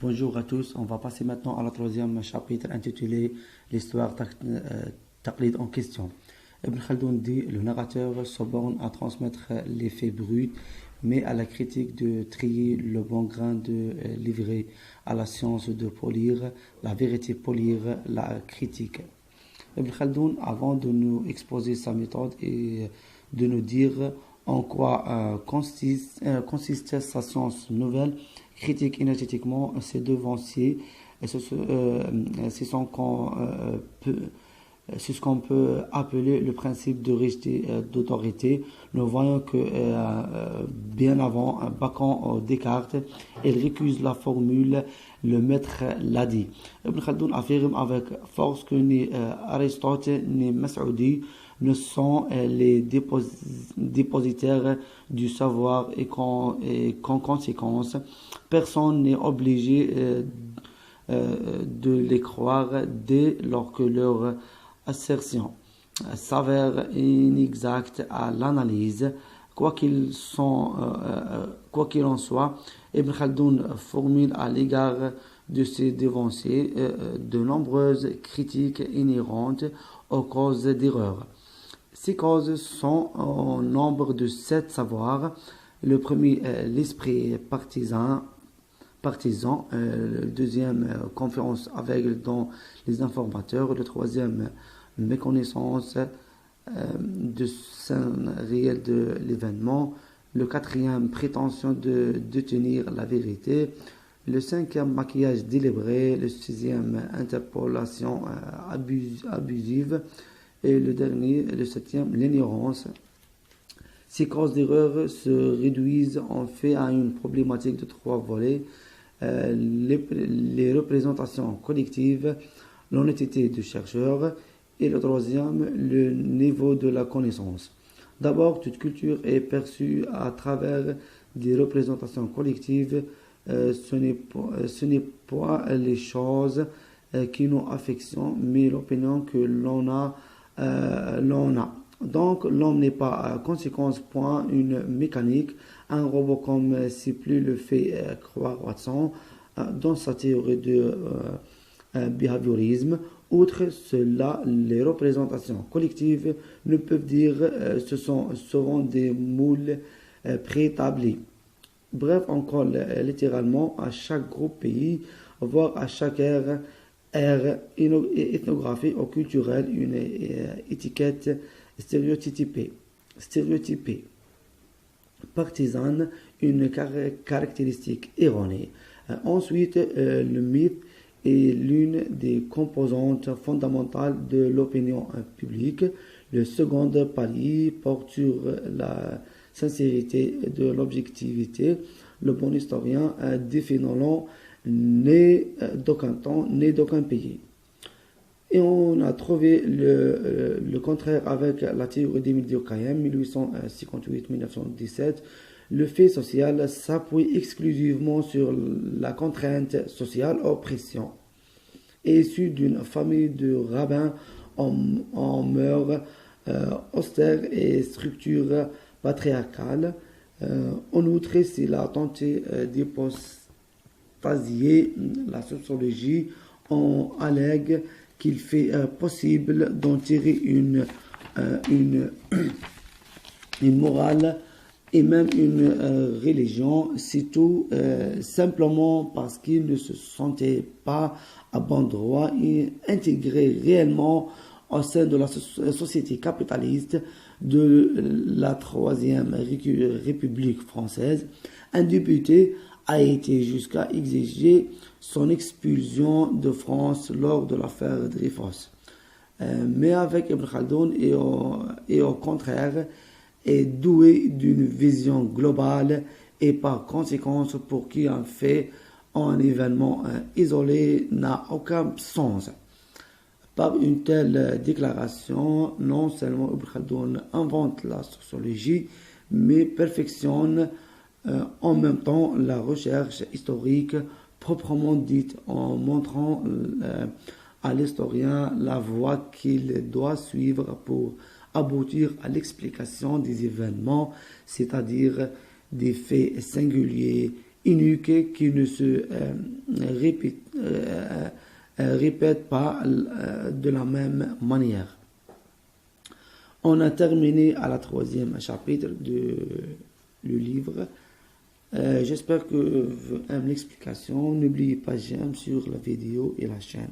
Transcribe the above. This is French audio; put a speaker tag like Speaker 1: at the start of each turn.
Speaker 1: Bonjour à tous, on va passer maintenant à la troisième chapitre intitulé l'histoire taqlid en question. Ibn Khaldoun dit le narrateur se borne à transmettre les faits bruts, mais à la critique de trier le bon grain, de livrer à la science de polir la vérité, polir la critique. Ibn Khaldoun, avant de nous exposer sa méthode et de nous dire en quoi consiste sa science nouvelle, critique énergétiquement ses devanciers, et c'est ce qu'on peut appeler le principe de rejeté d'autorité. Nous voyons que bien avant Bacon Descartes, il récuse la formule le maître l'a dit. Ibn Khaldoun affirme avec force que ni Aristote ni Mas'oudi ne sont les dépositaires du savoir et qu'en conséquence, personne n'est obligé de les croire dès lors que leur assertion s'avère inexacte à l'analyse. Quoi qu'il en soit, Ibn Khaldoun formule à l'égard de ses devanciers de nombreuses critiques inhérentes aux causes d'erreur. Ces causes sont au nombre de 7 savoirs. Le premier, l'esprit partisan. Le deuxième, conférence aveugle dans les informateurs. Le troisième, méconnaissance de scène réelle de l'événement. Le quatrième, prétention de détenir la vérité. Le cinquième, maquillage délibéré. Le sixième, interpolation abusive. Et le dernier, le septième, l'ignorance. Ces causes d'erreur se réduisent en fait à une problématique de 3 volets. Les représentations collectives, l'honnêteté du chercheur et le troisième, le niveau de la connaissance. D'abord, toute culture est perçue à travers des représentations collectives. Ce n'est pas les choses qui nous affectionnent, mais l'opinion que l'on a. Donc, l'homme n'est pas, à conséquence, point une mécanique, un robot comme si plus le fait croire Watson dans sa théorie de behaviorisme. Outre cela, les représentations collectives ne peuvent dire ce sont souvent des moules préétablis. Bref, on colle littéralement à chaque groupe pays, voire à chaque ère ethnographique ou culturelle, une étiquette stéréotypée, partisane, une caractéristique erronée. Ensuite, le mythe est l'une des composantes fondamentales de l'opinion publique. Le second palier porte sur la sincérité de l'objectivité. Le bon historien définit né d'aucun temps, né d'aucun pays. Et on a trouvé le contraire avec la théorie d'Émile Durkheim, 1858-1917. Le fait social s'appuie exclusivement sur la contrainte sociale, oppression. Issu d'une famille de rabbins en mœurs austères et structure patriarcale. En outre, s'il a tenté d'hypostasier la sociologie, on allègue qu'il fait possible d'en tirer une morale et même une religion, c'est tout simplement parce qu'il ne se sentait pas à bon droit et intégré réellement au sein de la société capitaliste de la Troisième République française. Un député a été jusqu'à exiger son expulsion de France lors de l'affaire Dreyfus. Mais avec Ibn Khaldoun et au contraire, est doué d'une vision globale et par conséquence pour qui un fait un événement isolé n'a aucun sens. Par une telle déclaration, non seulement Ibn Khaldoun invente la sociologie, mais perfectionne en même temps la recherche historique proprement dite en montrant à l'historien la voie qu'il doit suivre pour aboutir à l'explication des événements, c'est-à-dire des faits singuliers, uniques, qui ne se répètent pas de la même manière. On a terminé à la 3e chapitre du livre. J'espère que vous aimez l'explication. N'oubliez pas j'aime sur la vidéo et la chaîne.